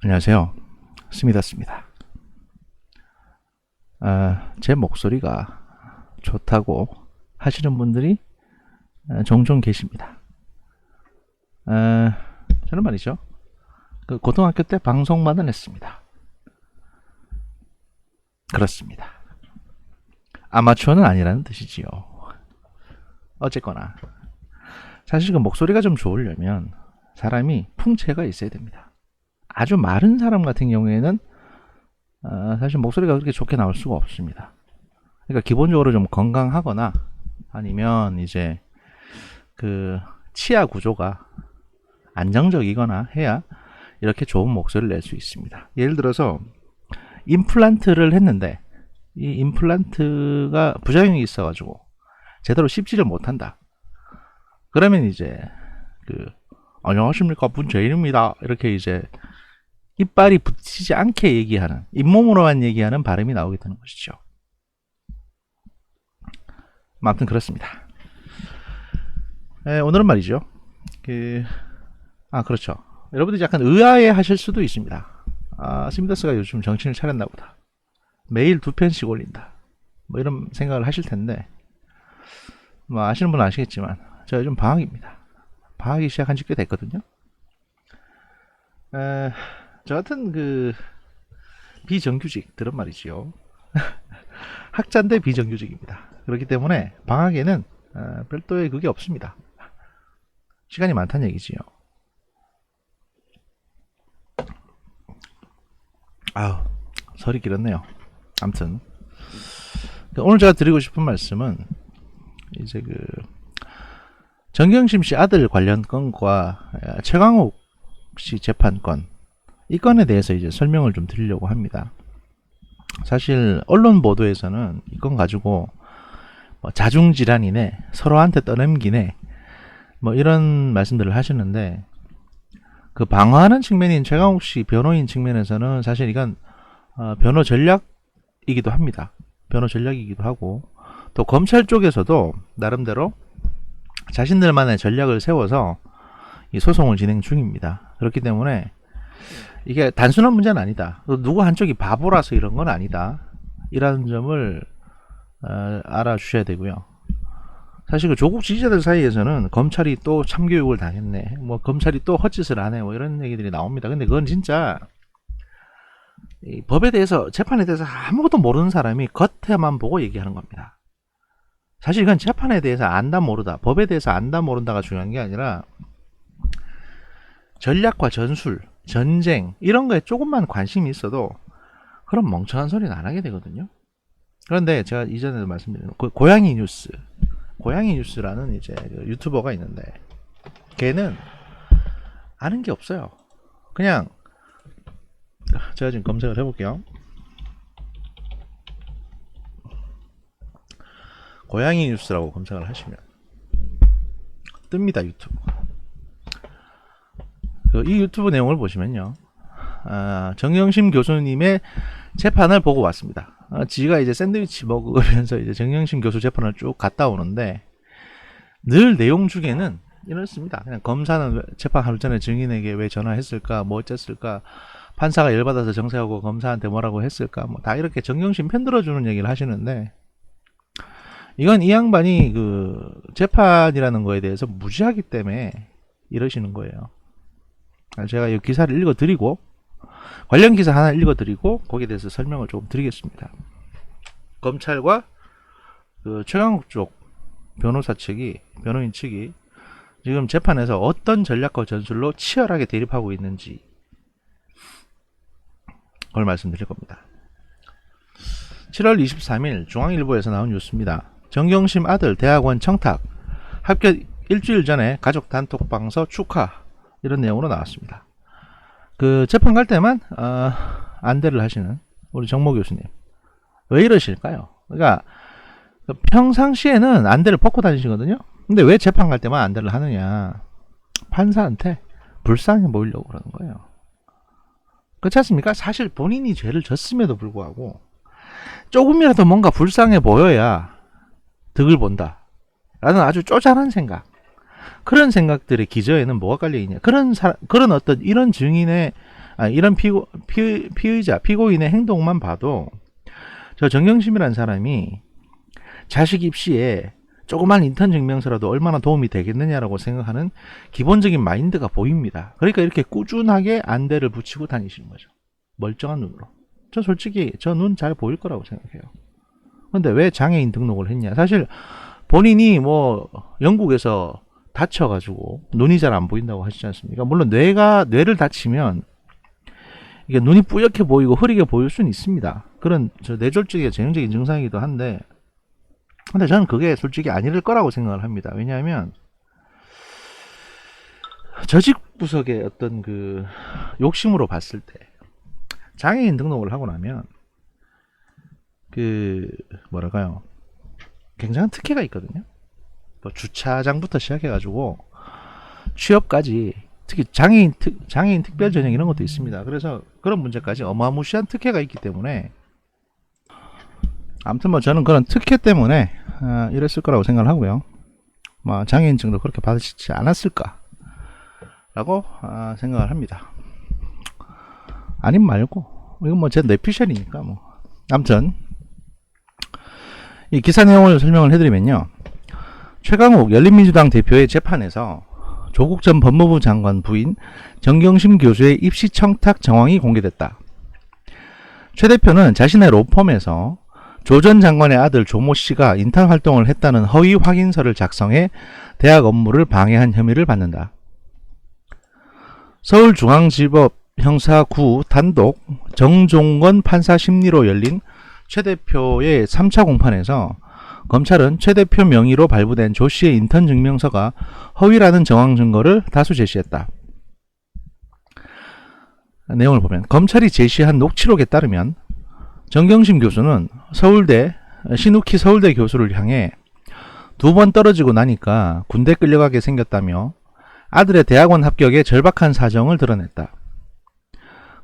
안녕하세요. 스미다스입니다. 제 목소리가 좋다고 하시는 분들이 종종 계십니다. 저는 말이죠. 그 고등학교 때 방송만은 했습니다. 그렇습니다. 아마추어는 아니라는 뜻이지요. 어쨌거나 사실 그 목소리가 좀 좋으려면 사람이 풍채가 있어야 됩니다. 아주 마른 사람 같은 경우에는 사실 목소리가 그렇게 좋게 나올 수가 없습니다. 그러니까 기본적으로 좀 건강하거나 아니면 이제 그 치아 구조가 안정적이거나 해야 이렇게 좋은 목소리를 낼 수 있습니다. 예를 들어서 임플란트를 했는데 이 임플란트가 부작용이 있어가지고 제대로 씹지를 못한다. 그러면 이제 안녕하십니까 문재인입니다 이렇게 이제 이빨이 붙이지 않게 얘기하는, 잇몸으로만 얘기하는 발음이 나오게 되는 것이죠. 아무튼 그렇습니다. 오늘은 말이죠. 그렇죠. 여러분들이 약간 의아해 하실 수도 있습니다. 스미더스가 요즘 정신을 차렸나 보다. 매일 2편씩 올린다. 뭐 이런 생각을 하실 텐데, 뭐 아시는 분은 아시겠지만, 제가 요즘 방학입니다. 방학이 시작한 지 꽤 됐거든요. 저 같은 비정규직들은 말이지요. 학자인데 비정규직입니다. 그렇기 때문에 방학에는 별도의 그게 없습니다. 시간이 많다는 얘기지요. 설이 길었네요. 아무튼 오늘 제가 드리고 싶은 말씀은 이제 정경심 씨 아들 관련 건과 최강욱 씨 재판 건, 이 건에 대해서 이제 설명을 좀 드리려고 합니다. 사실 언론 보도에서는 이 건 가지고 뭐 자중질환이네, 서로한테 떠넘기네, 뭐 이런 말씀들을 하시는데, 그 방어하는 측면인 최강욱 씨 변호인 측면에서는 사실 이건 변호 전략이기도 합니다. 변호 전략이기도 하고, 또 검찰 쪽에서도 나름대로 자신들만의 전략을 세워서 이 소송을 진행 중입니다. 그렇기 때문에 이게 단순한 문제는 아니다. 누구 한쪽이 바보라서 이런 건 아니다. 이라는 점을 알아주셔야 되고요. 사실 그 조국 지지자들 사이에서는 검찰이 또 참교육을 당했네, 뭐 검찰이 또 헛짓을 하네, 뭐 이런 얘기들이 나옵니다. 근데 그건 진짜 이 법에 대해서, 재판에 대해서 아무것도 모르는 사람이 겉에만 보고 얘기하는 겁니다. 사실 이건 재판에 대해서 안다 모르다, 법에 대해서 안다 모른다가 중요한 게 아니라 전략과 전술, 전쟁 이런 거에 조금만 관심이 있어도 그런 멍청한 소리는 안 하게 되거든요. 그런데 제가 이전에도 말씀드린 고양이 뉴스라는 이제 유튜버가 있는데, 걔는 아는 게 없어요. 그냥 제가 지금 검색을 해볼게요. 고양이 뉴스라고 검색을 하시면 뜹니다, 유튜브. 이 유튜브 내용을 보시면요, 정영심 교수님의 재판을 보고 왔습니다. 지가 이제 샌드위치 먹으면서 이제 정영심 교수 재판을 쭉 갔다 오는데, 늘 내용 중에는 이렇습니다. 그냥 검사는 재판 하루 전에 증인에게 왜 전화했을까, 뭐 어쨌을까, 판사가 열받아서 정색하고 검사한테 뭐라고 했을까, 뭐 다 이렇게 정영심 편들어주는 얘기를 하시는데, 이건 이 양반이 재판이라는 거에 대해서 무지하기 때문에 이러시는 거예요. 제가 이 기사를 읽어드리고, 관련 기사 하나 읽어드리고 거기에 대해서 설명을 조금 드리겠습니다. 검찰과 최강욱 쪽 변호인 측이 지금 재판에서 어떤 전략과 전술로 치열하게 대립하고 있는지 그걸 말씀드릴 겁니다. 7월 23일 중앙일보에서 나온 뉴스입니다. 정경심 아들 대학원 청탁, 합격 일주일 전에 가족 단톡방서 축하, 이런 내용으로 나왔습니다. 재판 갈 때만 안대를 하시는 우리 정모 교수님, 왜 이러실까요? 그러니까 평상시에는 안대를 벗고 다니시거든요. 근데 왜 재판 갈 때만 안대를 하느냐? 판사한테 불쌍해 보이려고 그러는 거예요. 그렇지 않습니까? 사실 본인이 죄를 졌음에도 불구하고 조금이라도 뭔가 불쌍해 보여야 득을 본다 라는 아주 쪼잔한 생각, 그런 생각들의 기저에는 뭐가 깔려있냐, 그런 어떤 이런 증인의 이런 피의자, 피고인의 행동만 봐도 저 정경심이라는 사람이 자식 입시에 조그만 인턴 증명서라도 얼마나 도움이 되겠느냐라고 생각하는 기본적인 마인드가 보입니다. 그러니까 이렇게 꾸준하게 안대를 붙이고 다니시는 거죠. 멀쩡한 눈으로. 저 솔직히 저 눈 잘 보일 거라고 생각해요. 근데 왜 장애인 등록을 했냐? 사실 본인이 뭐 영국에서 다쳐가지고 눈이 잘 안 보인다고 하시지 않습니까? 물론 뇌를 다치면 이게 눈이 뿌옇게 보이고 흐리게 보일 수는 있습니다. 그런 저 뇌졸중의 전형적인 증상이기도 한데, 근데 저는 그게 솔직히 아닐 거라고 생각을 합니다. 왜냐하면 저직구석의 어떤 그 욕심으로 봤을 때 장애인 등록을 하고 나면 그 뭐랄까요, 굉장한 특혜가 있거든요. 뭐 주차장부터 시작해가지고 취업까지, 특히 장애인 특별 전형 이런 것도 있습니다. 그래서 그런 문제까지 어마무시한 특혜가 있기 때문에, 아무튼 뭐 저는 그런 특혜 때문에 이랬을 거라고 생각을 하고요. 뭐 장애인증도 그렇게 받으시지 않았을까 라고 생각을 합니다. 아님 말고 이건 뭐 제 뇌피셜이니까 뭐. 아무튼 이 기사 내용을 설명을 해드리면요, 최강욱 열린민주당 대표의 재판에서 조국 전 법무부 장관 부인 정경심 교수의 입시 청탁 정황이 공개됐다. 최 대표는 자신의 로펌에서 조 전 장관의 아들 조모 씨가 인턴 활동을 했다는 허위 확인서를 작성해 대학 업무를 방해한 혐의를 받는다. 서울중앙지법 형사9 단독 정종건 판사 심리로 열린 최 대표의 3차 공판에서 검찰은 최 대표 명의로 발부된 조 씨의 인턴 증명서가 허위라는 정황 증거를 다수 제시했다. 내용을 보면, 검찰이 제시한 녹취록에 따르면 정경심 교수는 신욱희 서울대 교수를 향해 2번 떨어지고 나니까 군대 끌려가게 생겼다며 아들의 대학원 합격에 절박한 사정을 드러냈다.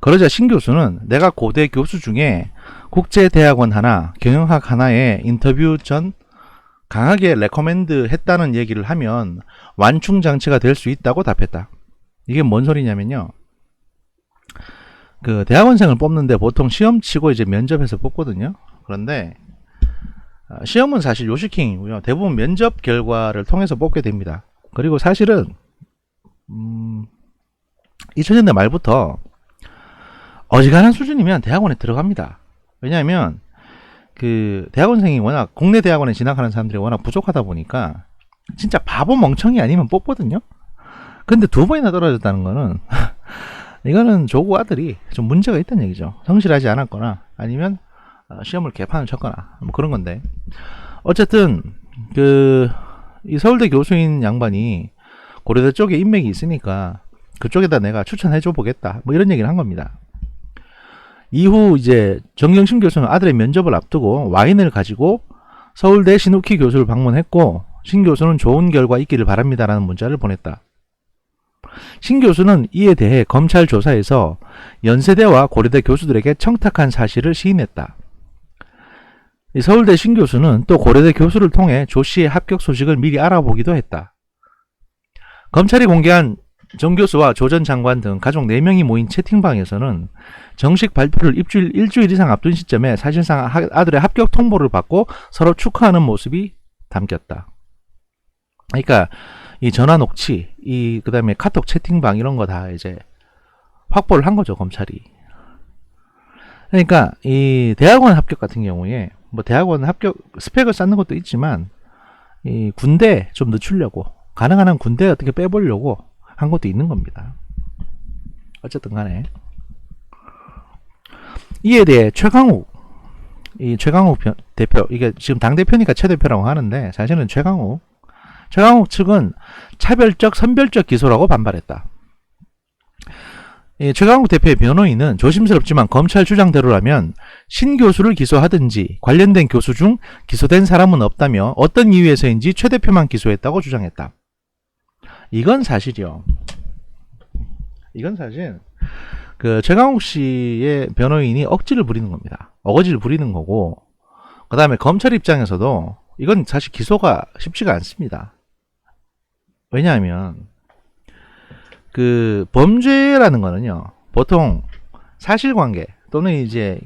그러자 신 교수는 내가 고대 교수 중에 국제대학원 하나, 경영학 하나에 인터뷰 전 강하게 레코멘드 했다는 얘기를 하면 완충장치가 될 수 있다고 답했다. 이게 뭔 소리냐면요, 그 대학원생을 뽑는데 보통 시험 치고 이제 면접해서 뽑거든요. 그런데 시험은 사실 요시킹이고요. 대부분 면접 결과를 통해서 뽑게 됩니다. 그리고 사실은 2000년대 말부터 어지간한 수준이면 대학원에 들어갑니다. 왜냐하면 그 대학원생이 워낙, 국내 대학원에 진학하는 사람들이 워낙 부족하다 보니까 진짜 바보 멍청이 아니면 뽑거든요. 근데 2번이나 떨어졌다는 거는 이거는 조국 아들이 좀 문제가 있다는 얘기죠. 성실하지 않았거나 아니면 시험을 개판을 쳤거나 뭐 그런 건데, 어쨌든 이 서울대 교수인 양반이 고려대 쪽에 인맥이 있으니까 그쪽에다 내가 추천해줘 보겠다 뭐 이런 얘기를 한 겁니다. 이후 이제 정경심 교수는 아들의 면접을 앞두고 와인을 가지고 서울대 신욱희 교수를 방문했고, 신 교수는 좋은 결과 있기를 바랍니다라는 문자를 보냈다. 신 교수는 이에 대해 검찰 조사에서 연세대와 고려대 교수들에게 청탁한 사실을 시인했다. 서울대 신 교수는 또 고려대 교수를 통해 조 씨의 합격 소식을 미리 알아보기도 했다. 검찰이 공개한 정 교수와 조 전 장관 등 가족 4명이 모인 채팅방에서는 정식 발표를 일주일 이상 앞둔 시점에 사실상 아들의 합격 통보를 받고 서로 축하하는 모습이 담겼다. 그러니까 이 전화 녹취, 그다음에 카톡 채팅방 이런 거 다 이제 확보를 한 거죠, 검찰이. 그러니까 이 대학원 합격 같은 경우에 뭐 대학원 합격 스펙을 쌓는 것도 있지만 이 군대 좀 늦추려고, 가능한 한 군대 어떻게 빼보려고 한 것도 있는 겁니다. 어쨌든 간에 이에 대해 최강욱 대표, 이게 지금 당대표니까 최 대표라고 하는데 사실은 최강욱 측은 차별적 선별적 기소라고 반발했다. 최강욱 대표의 변호인은 조심스럽지만 검찰 주장대로라면 신 교수를 기소하든지 관련된 교수 중 기소된 사람은 없다며 어떤 이유에서인지 최 대표만 기소했다고 주장했다. 이건 사실이요. 이건 사실 그 최강욱 씨의 변호인이 억지를 부리는 겁니다. 어거지를 부리는 거고, 그 다음에 검찰 입장에서도 이건 사실 기소가 쉽지가 않습니다. 왜냐하면 그 범죄라는 거는요, 보통 사실관계 또는 이제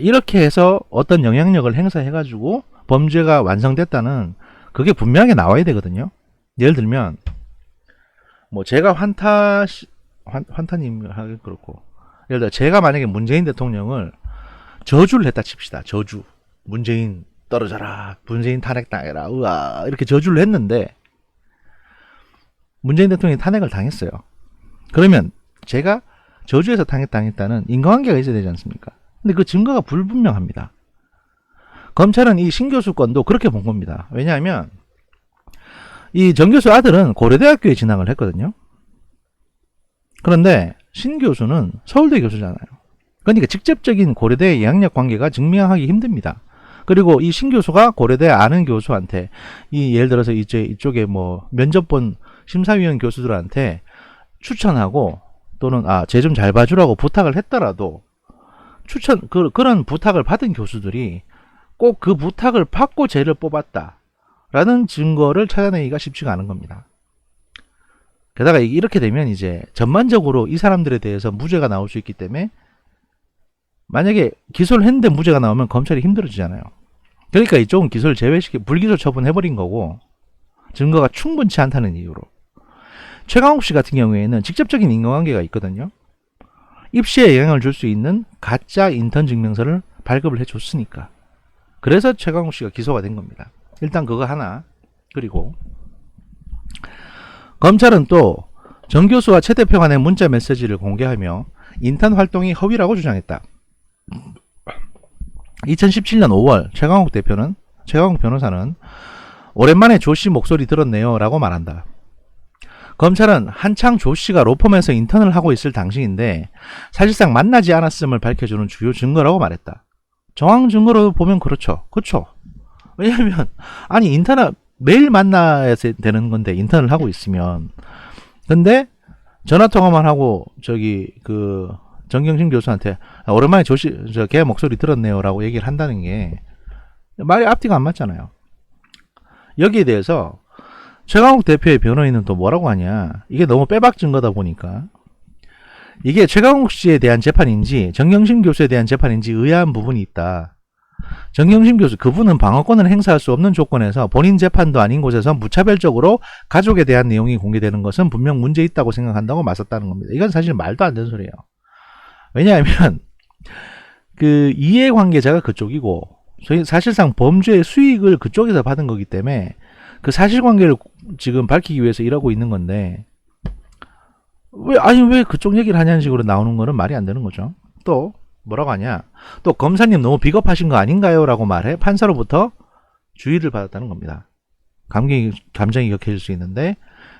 이렇게 해서 어떤 영향력을 행사해가지고 범죄가 완성됐다는 그게 분명하게 나와야 되거든요. 예를 들면 뭐 제가 환타님 하긴 그렇고, 예를 들어 제가 만약에 문재인 대통령을 저주를 했다 칩시다. 저주. 문재인 떨어져라. 문재인 탄핵당해라. 우와. 이렇게 저주를 했는데 문재인 대통령이 탄핵을 당했어요. 그러면 제가 저주에서 탄핵당했다는 인과관계가 있어야 되지 않습니까? 근데 그 증거가 불분명합니다. 검찰은 이 신 교수 건도 그렇게 본 겁니다. 왜냐하면 이 정 교수 아들은 고려대학교에 진학을 했거든요. 그런데 신 교수는 서울대 교수잖아요. 그러니까 직접적인 고려대의 양력 관계가 증명하기 힘듭니다. 그리고 이 신 교수가 고려대 아는 교수한테 예를 들어서 이쪽에 뭐 면접 본 심사위원 교수들한테 추천하고 또는 쟤 좀 잘 봐주라고 부탁을 했더라도 그런 부탁을 받은 교수들이 꼭 그 부탁을 받고 쟤를 뽑았다라는 증거를 찾아내기가 쉽지가 않은 겁니다. 게다가 이렇게 되면 이제 전반적으로 이 사람들에 대해서 무죄가 나올 수 있기 때문에 만약에 기소를 했는데 무죄가 나오면 검찰이 힘들어지잖아요. 그러니까 이쪽은 기소를 불기소 처분해버린 거고 증거가 충분치 않다는 이유로. 최강욱 씨 같은 경우에는 직접적인 인과관계가 있거든요. 입시에 영향을 줄 수 있는 가짜 인턴 증명서를 발급을 해줬으니까. 그래서 최강욱 씨가 기소가 된 겁니다. 일단 그거 하나. 그리고 검찰은 또 정 교수와 최 대표 간의 문자 메시지를 공개하며 인턴 활동이 허위라고 주장했다. 2017년 5월 최강욱 변호사는 오랜만에 조씨 목소리 들었네요 라고 말한다. 검찰은 한창 조씨가 로펌에서 인턴을 하고 있을 당시인데 사실상 만나지 않았음을 밝혀주는 주요 증거라고 말했다. 정황 증거로 보면 그렇죠. 왜냐하면 인턴을 매일 만나야 되는 건데 인턴을 하고 있으면. 근데 전화통화만 하고 정경심 교수한테 오랜만에 걔 목소리 들었네요 라고 얘기를 한다는 게 말이 앞뒤가 안 맞잖아요. 여기에 대해서 최강욱 대표의 변호인은 또 뭐라고 하냐, 이게 너무 빼박 증거다 보니까 이게 최강욱 씨에 대한 재판인지 정경심 교수에 대한 재판인지 의아한 부분이 있다. 정경심 교수, 그분은 방어권을 행사할 수 없는 조건에서 본인 재판도 아닌 곳에서 무차별적으로 가족에 대한 내용이 공개되는 것은 분명 문제 있다고 생각한다고 맞섰다는 겁니다. 이건 사실 말도 안 되는 소리예요. 왜냐하면 이해관계자가 그쪽이고 사실상 범죄의 수익을 그쪽에서 받은 거기 때문에 그 사실관계를 지금 밝히기 위해서 일하고 있는 건데 왜 그쪽 얘기를 하냐는 식으로 나오는 거는 말이 안 되는 거죠. 또 뭐라고 하냐, 또 검사님 너무 비겁하신 거 아닌가요? 라고 말해 판사로부터 주의를 받았다는 겁니다. 감정이 격해질 수 있는데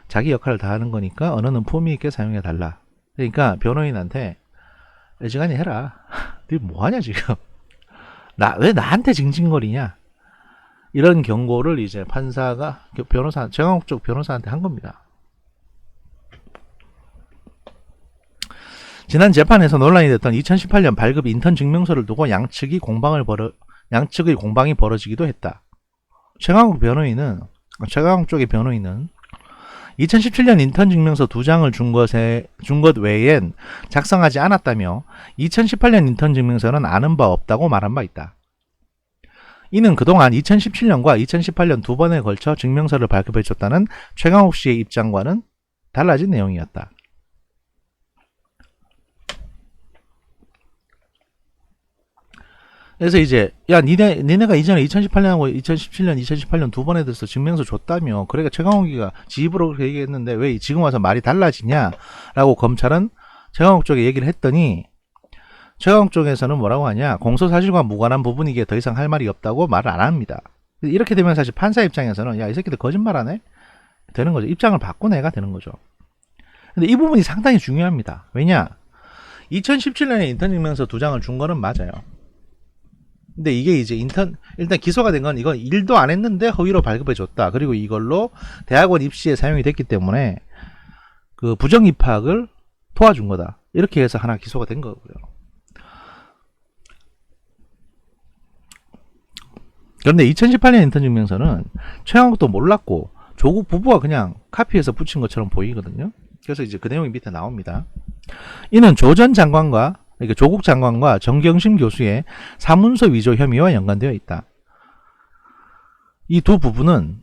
자기 역할을 다 하는 거니까 언어는 품위 있게 사용해 달라. 그러니까 변호인한테 애지간히 해라. 너 뭐하냐 지금. 왜 나한테 징징거리냐. 이런 경고를 이제 판사가 최강욱 쪽 변호사한테 한 겁니다. 지난 재판에서 논란이 됐던 2018년 발급 인턴 증명서를 두고 양측의 공방이 벌어지기도 했다. 최강욱 쪽의 변호인은 2017년 인턴 증명서 2장을 준 것 외엔 작성하지 않았다며 2018년 인턴 증명서는 아는 바 없다고 말한 바 있다. 이는 그동안 2017년과 2018년 두 번에 걸쳐 증명서를 발급해줬다는 최강욱 씨의 입장과는 달라진 내용이었다. 그래서 이제 니네가 이전에 2018년하고 2017년, 2018년 두 번에 대해서 증명서 줬다며, 그러니까 최강욱이가 지 입으로 그렇게 얘기했는데 왜 지금 와서 말이 달라지냐라고 검찰은 최강욱 쪽에 얘기를 했더니 최강욱 쪽에서는 뭐라고 하냐, 공소사실과 무관한 부분이기에 더 이상 할 말이 없다고 말을 안 합니다. 이렇게 되면 사실 판사 입장에서는 이 새끼들 거짓말하네? 되는 거죠. 입장을 바꾼 애가 되는 거죠. 근데 이 부분이 상당히 중요합니다. 왜냐, 2017년에 인턴 증명서 2장을 준 거는 맞아요. 근데 이게 이제 일단 기소가 된 건 이건 일도 안 했는데 허위로 발급해 줬다. 그리고 이걸로 대학원 입시에 사용이 됐기 때문에 그 부정 입학을 도와준 거다. 이렇게 해서 하나 기소가 된 거고요. 그런데 2018년 인턴 증명서는 최강욱도 몰랐고 조국 부부가 그냥 카피해서 붙인 것처럼 보이거든요. 그래서 이제 그 내용이 밑에 나옵니다. 이는 조 전 장관과 그러니까 조국 장관과 정경심 교수의 사문서 위조 혐의와 연관되어 있다. 이 부분은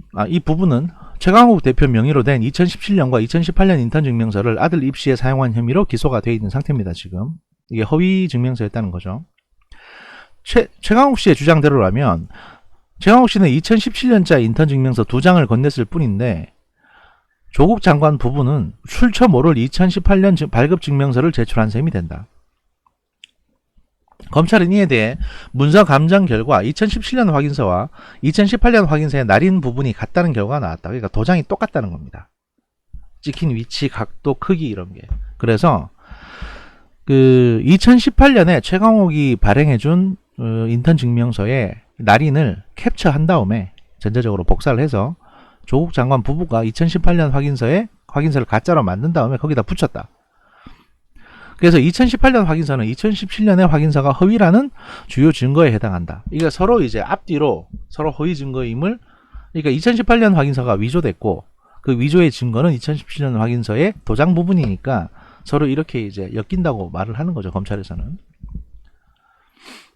최강욱 대표 명의로 된 2017년과 2018년 인턴 증명서를 아들 입시에 사용한 혐의로 기소가 되어 있는 상태입니다. 지금 이게 허위 증명서였다는 거죠. 최강욱 씨의 주장대로라면 최강욱 씨는 2017년자 인턴 증명서 2장을 건넸을 뿐인데 조국 장관 부부는 출처 모를 2018년 발급 증명서를 제출한 셈이 된다. 검찰은 이에 대해 문서 감정 결과 2017년 확인서와 2018년 확인서의 날인 부분이 같다는 결과가 나왔다. 그러니까 도장이 똑같다는 겁니다. 찍힌 위치, 각도, 크기 이런 게. 그래서 그 2018년에 최강욱이 발행해준 인턴 증명서의 날인을 캡처한 다음에 전자적으로 복사를 해서 조국 장관 부부가 2018년 확인서를 가짜로 만든 다음에 거기다 붙였다. 그래서 2018년 확인서는 2017년의 확인서가 허위라는 주요 증거에 해당한다. 이게 서로 이제 앞뒤로 서로 허위 증거임을, 그러니까 2018년 확인서가 위조됐고 그 위조의 증거는 2017년 확인서의 도장 부분이니까 서로 이렇게 이제 엮인다고 말을 하는 거죠, 검찰에서는.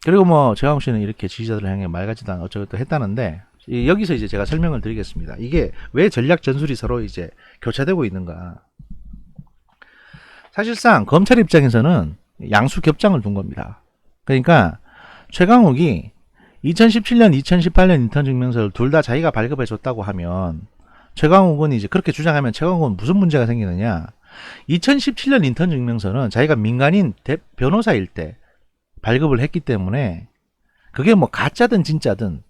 그리고 뭐 최강욱 씨는 이렇게 지지자들을 향해 말 같지도 않아 어쩌고저쩌고 했다는데, 여기서 이제 제가 설명을 드리겠습니다. 이게 왜 전략 전술이 서로 이제 교차되고 있는가. 사실상 검찰 입장에서는 양수 겹장을 둔 겁니다. 그러니까 최강욱이 2017년, 2018년 인턴 증명서를 둘 다 자기가 발급해 줬다고 하면 최강욱은 이제 그렇게 주장하면 최강욱은 무슨 문제가 생기느냐. 2017년 인턴 증명서는 자기가 민간인 변호사일 때 발급을 했기 때문에 그게 뭐 가짜든 진짜든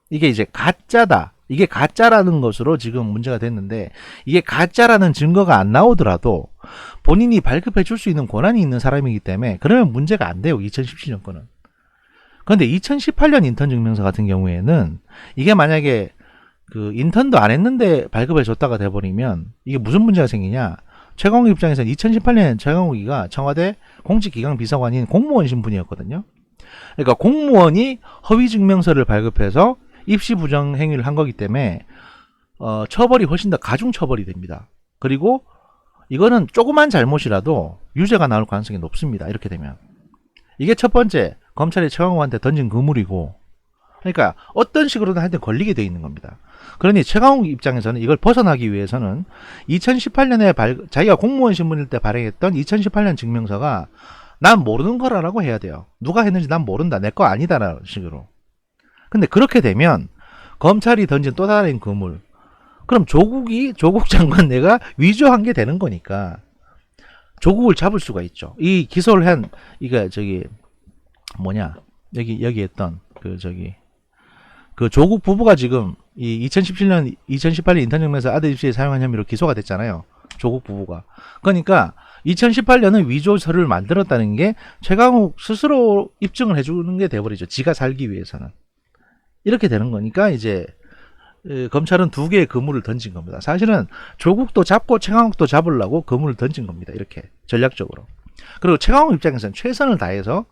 이게 이제 가짜다. 이게 가짜라는 것으로 지금 문제가 됐는데, 이게 가짜라는 증거가 안 나오더라도 본인이 발급해 줄 수 있는 권한이 있는 사람이기 때문에 그러면 문제가 안 돼요. 2017년 거는. 그런데 2018년 인턴 증명서 같은 경우에는 이게 만약에 그 인턴도 안 했는데 발급해 줬다가 돼버리면 이게 무슨 문제가 생기냐. 최강욱 입장에서는 2018년 최강욱이가 청와대 공직기강 비서관인 공무원 신분이었거든요. 그러니까 공무원이 허위 증명서를 발급해서 입시 부정 행위를 한 거기 때문에 처벌이 훨씬 더 가중 처벌이 됩니다. 그리고 이거는 조그만 잘못이라도 유죄가 나올 가능성이 높습니다. 이렇게 되면 이게 첫 번째 검찰이 최강욱한테 던진 그물이고, 그러니까 어떤 식으로든 하여튼 걸리게 돼 있는 겁니다. 그러니 최강욱 입장에서는 이걸 벗어나기 위해서는 2018년에 자기가 공무원 신분일 때 발행했던 2018년 증명서가 난 모르는 거라고 해야 돼요. 누가 했는지 난 모른다. 내 거 아니다라는 식으로. 근데 그렇게 되면 검찰이 던진 또 다른 그물, 그럼 조국 장관 내가 위조한 게 되는 거니까 조국을 잡을 수가 있죠. 이 기소를 한 이거 저기 뭐냐, 여기 했던 그 조국 부부가 지금 이 2017년 2018년 인턴 증명서 아들 입시에 사용한 혐의로 기소가 됐잖아요. 조국 부부가. 그러니까 2018년은 위조서를 만들었다는 게 최강욱 스스로 입증을 해주는 게 돼버리죠. 지가 살기 위해서는. 이렇게 되는 거니까 이제 검찰은 두 개의 그물을 던진 겁니다. 사실은 조국도 잡고 최강욱도 잡으려고 그물을 던진 겁니다. 이렇게 전략적으로. 그리고 최강욱 입장에서는 최선을 다해서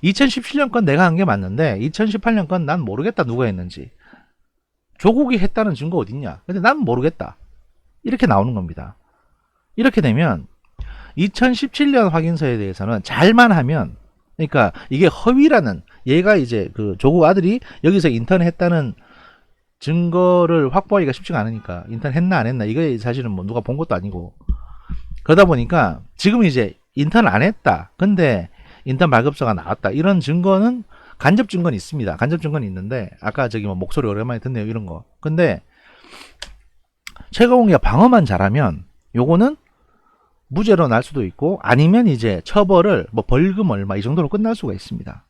2017년 건 내가 한 게 맞는데 2018년 건 난 모르겠다, 누가 했는지. 조국이 했다는 증거 어딨냐. 근데 난 모르겠다. 이렇게 나오는 겁니다. 이렇게 되면 2017년 확인서에 대해서는 잘만 하면, 그러니까 이게 허위라는, 얘가 이제 그 조국 아들이 여기서 인턴 했다는 증거를 확보하기가 쉽지가 않으니까, 인턴 했나 안 했나 이게 사실은 뭐 누가 본 것도 아니고, 그러다 보니까 지금 이제 인턴을 안 했다, 근데 인턴 발급서가 나왔다, 이런 증거는 간접 증거는 있습니다. 간접 증거는 있는데, 아까 저기 뭐 목소리 오랜만에 듣네요 이런 거. 근데 최강욱이가 방어만 잘하면 요거는 무죄로 날 수도 있고, 아니면 이제 처벌을 뭐 벌금 얼마 이 정도로 끝날 수가 있습니다.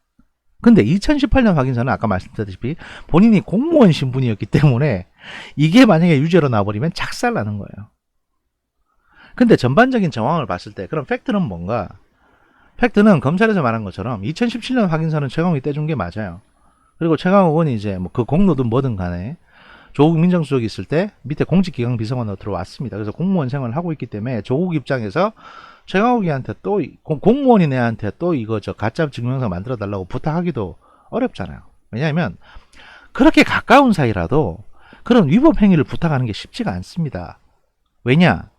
근데 2018년 확인서는 아까 말씀드렸다시피 본인이 공무원 신분이었기 때문에 이게 만약에 유죄로 나와버리면 작살나는 거예요. 근데 전반적인 정황을 봤을 때 그럼 팩트는 뭔가? 팩트는 검찰에서 말한 것처럼 2017년 확인서는 최강욱이 떼준 게 맞아요. 그리고 최강욱은 이제 뭐 그 공로든 뭐든 간에 조국 민정수석이 있을 때 밑에 공직기강 비서관으로 들어왔습니다. 그래서 공무원 생활을 하고 있기 때문에 조국 입장에서 최강욱이한테 또 공무원인 애한테 또 이거 저 가짜 증명서 만들어 달라고 부탁하기도 어렵잖아요. 왜냐하면 그렇게 가까운 사이라도 그런 위법 행위를 부탁하는 게 쉽지가 않습니다. 왜냐?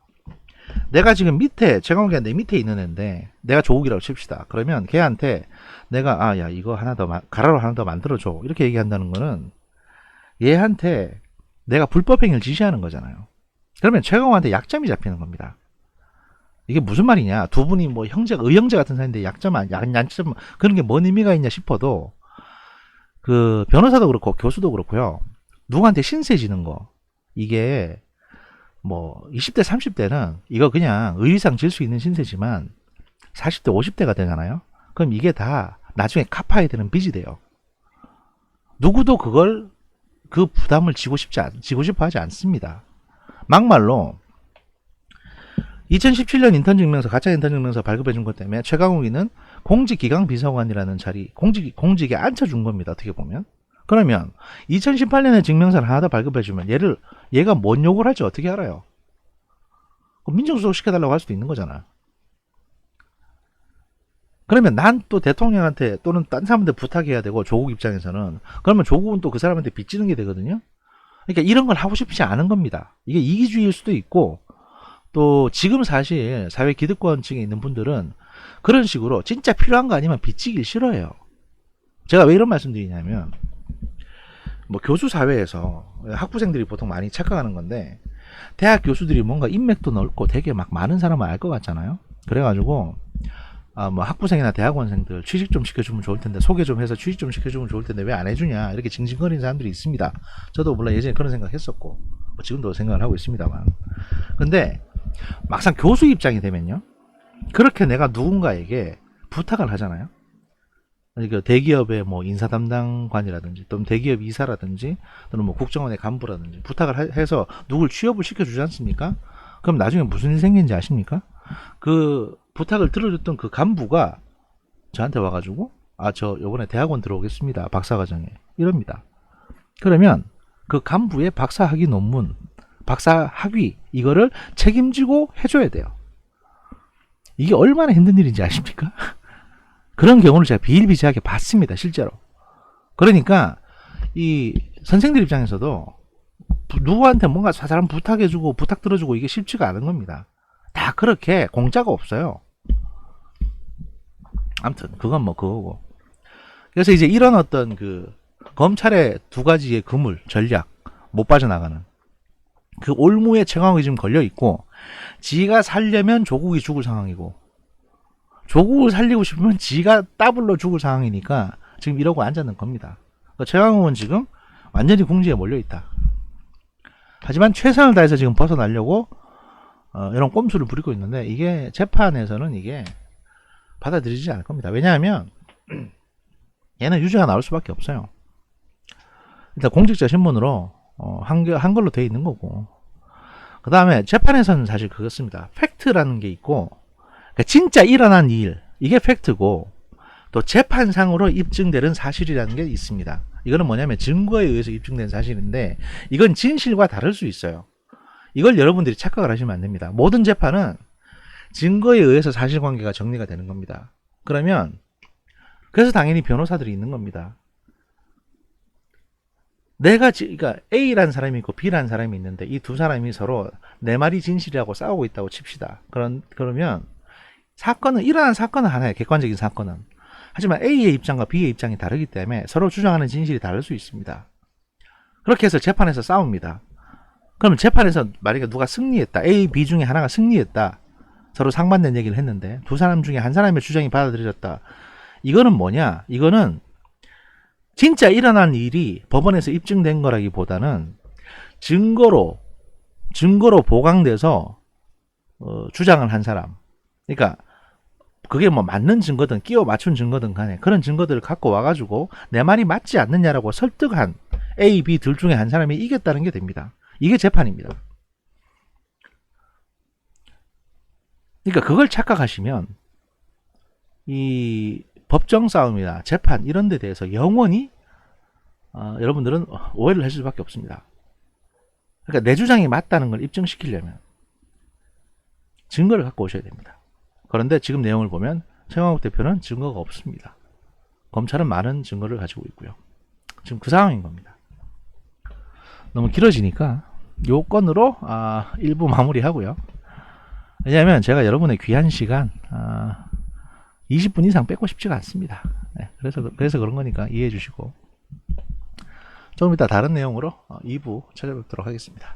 내가 지금 밑에 최강욱이가 내 밑에 있는 애인데 내가 조국이라고 칩시다. 그러면 걔한테 내가 아 야 이거 하나 더 가라로 하나 더 만들어줘 이렇게 얘기한다는 거는 얘한테 내가 불법행위를 지시하는 거잖아요. 그러면 최강욱한테 약점이 잡히는 겁니다. 이게 무슨 말이냐? 두 분이 뭐 의형제 같은 사이인데 약점 그런 게 뭔 의미가 있냐 싶어도 그 변호사도 그렇고 교수도 그렇고요. 누구한테 신세 지는 거 이게 뭐 20대 30대는 이거 그냥 의리상 질 수 있는 신세지만 40대 50대가 되잖아요. 그럼 이게 다 나중에 갚아야 되는 빚이 돼요. 누구도 그걸 그 부담을 지고 싶어 하지 않습니다. 막말로 2017년 인턴 증명서 가짜 인턴 증명서 발급해 준 것 때문에 최강욱이는 공직기강 비서관이라는 자리 공직에 앉혀준 겁니다. 어떻게 보면. 그러면 2018년에 증명서를 하나 더 발급해 주면 얘가 뭔 욕을 할지 어떻게 알아요? 민정수석 시켜달라고 할 수도 있는 거잖아. 그러면 난 또 대통령한테 또는 딴 사람한테 부탁해야 되고 조국 입장에서는 그러면 조국은 또 그 사람한테 빚지는 게 되거든요. 그러니까 이런 걸 하고 싶지 않은 겁니다. 이게 이기주의일 수도 있고 또 지금 사실 사회 기득권층에 있는 분들은 그런 식으로 진짜 필요한 거 아니면 빚지길 싫어해요. 제가 왜 이런 말씀 드리냐면 뭐 교수 사회에서 학부생들이 보통 많이 착각하는 건데 대학 교수들이 뭔가 인맥도 넓고 되게 막 많은 사람을 알 것 같잖아요. 그래가지고 뭐 학부생이나 대학원생들 취직 좀 시켜주면 좋을 텐데 소개 좀 해서 취직 좀 시켜주면 좋을 텐데 왜 안 해주냐 이렇게 징징거리는 사람들이 있습니다. 저도 물론 예전에 그런 생각했었고 뭐 지금도 생각을 하고 있습니다만 근데 막상 교수 입장이 되면요 그렇게 내가 누군가에게 부탁을 하잖아요. 그러니까 대기업의 뭐 인사 담당관이라든지 또는 대기업 이사라든지 또는 뭐 국정원의 간부라든지 부탁을 해서 누굴 취업을 시켜주지 않습니까? 그럼 나중에 무슨 일이 생기는지 아십니까? 그 부탁을 들어줬던 그 간부가 저한테 와가지고 저 요번에 대학원 들어오겠습니다. 박사과정에 이럽니다. 그러면 그 간부의 박사학위 논문 박사학위 이거를 책임지고 해줘야 돼요. 이게 얼마나 힘든 일인지 아십니까? 그런 경우를 제가 비일비재하게 봤습니다. 실제로. 그러니까 이 선생들 입장에서도 누구한테 뭔가 사람 부탁해주고 부탁 들어주고 이게 쉽지가 않은 겁니다. 다 그렇게 공짜가 없어요. 아무튼 그건 뭐 그거고. 그래서 이제 이런 어떤 그 검찰의 두 가지의 그물 전략 못 빠져나가는 그 올무에 최강욱이 지금 걸려 있고 지가 살려면 조국이 죽을 상황이고 조국을 살리고 싶으면 지가 따블로 죽을 상황이니까 지금 이러고 앉았는 겁니다. 그러니까 최강욱은 지금 완전히 궁지에 몰려 있다. 하지만 최선을 다해서 지금 벗어나려고 이런 꼼수를 부리고 있는데 이게 재판에서는 이게 받아들이지 않을 겁니다. 왜냐하면 얘는 유죄가 나올 수밖에 없어요. 일단 공직자 신문으로 한 걸로 돼 있는 거고 그 다음에 재판에서는 사실 그렇습니다. 팩트라는 게 있고 그러니까 진짜 일어난 일 이게 팩트고 또 재판상으로 입증되는 사실이라는 게 있습니다. 이거는 뭐냐면 증거에 의해서 입증된 사실인데 이건 진실과 다를 수 있어요. 이걸 여러분들이 착각을 하시면 안 됩니다. 모든 재판은 증거에 의해서 사실관계가 정리가 되는 겁니다. 그러면 그래서 당연히 변호사들이 있는 겁니다. 그러니까 A라는 사람이 있고 B라는 사람이 있는데 이 두 사람이 서로 내 말이 진실이라고 싸우고 있다고 칩시다. 그러면 일어난 사건은 하나예요. 객관적인 사건은. 하지만 A의 입장과 B의 입장이 다르기 때문에 서로 주장하는 진실이 다를 수 있습니다. 그렇게 해서 재판에서 싸웁니다. 그러면 재판에서 만약에 누가 승리했다. A, B 중에 하나가 승리했다. 서로 상반된 얘기를 했는데 두 사람 중에 한 사람의 주장이 받아들여졌다. 이거는 뭐냐? 이거는 진짜 일어난 일이 법원에서 입증된 거라기보다는 증거로 보강돼서 주장을 한 사람. 그러니까 그게 뭐 맞는 증거든 끼워 맞춘 증거든 간에 그런 증거들을 갖고 와가지고 내 말이 맞지 않느냐라고 설득한 A, B 둘 중에 한 사람이 이겼다는 게 됩니다. 이게 재판입니다. 그러니까 그걸 착각하시면 이 법정 싸움이나 재판 이런 데 대해서 영원히 여러분들은 오해를 하실 수밖에 없습니다. 그러니까 내 주장이 맞다는 걸 입증시키려면 증거를 갖고 오셔야 됩니다. 그런데 지금 내용을 보면 최강욱 대표는 증거가 없습니다. 검찰은 많은 증거를 가지고 있고요. 지금 그 상황인 겁니다. 너무 길어지니까 요 건으로 일부 마무리하고요. 왜냐하면 제가 여러분의 귀한 시간 20분 이상 뺏고 싶지가 않습니다. 네, 그래서 그런 거니까 이해해 주시고, 조금 이따 다른 내용으로 2부 찾아뵙도록 하겠습니다.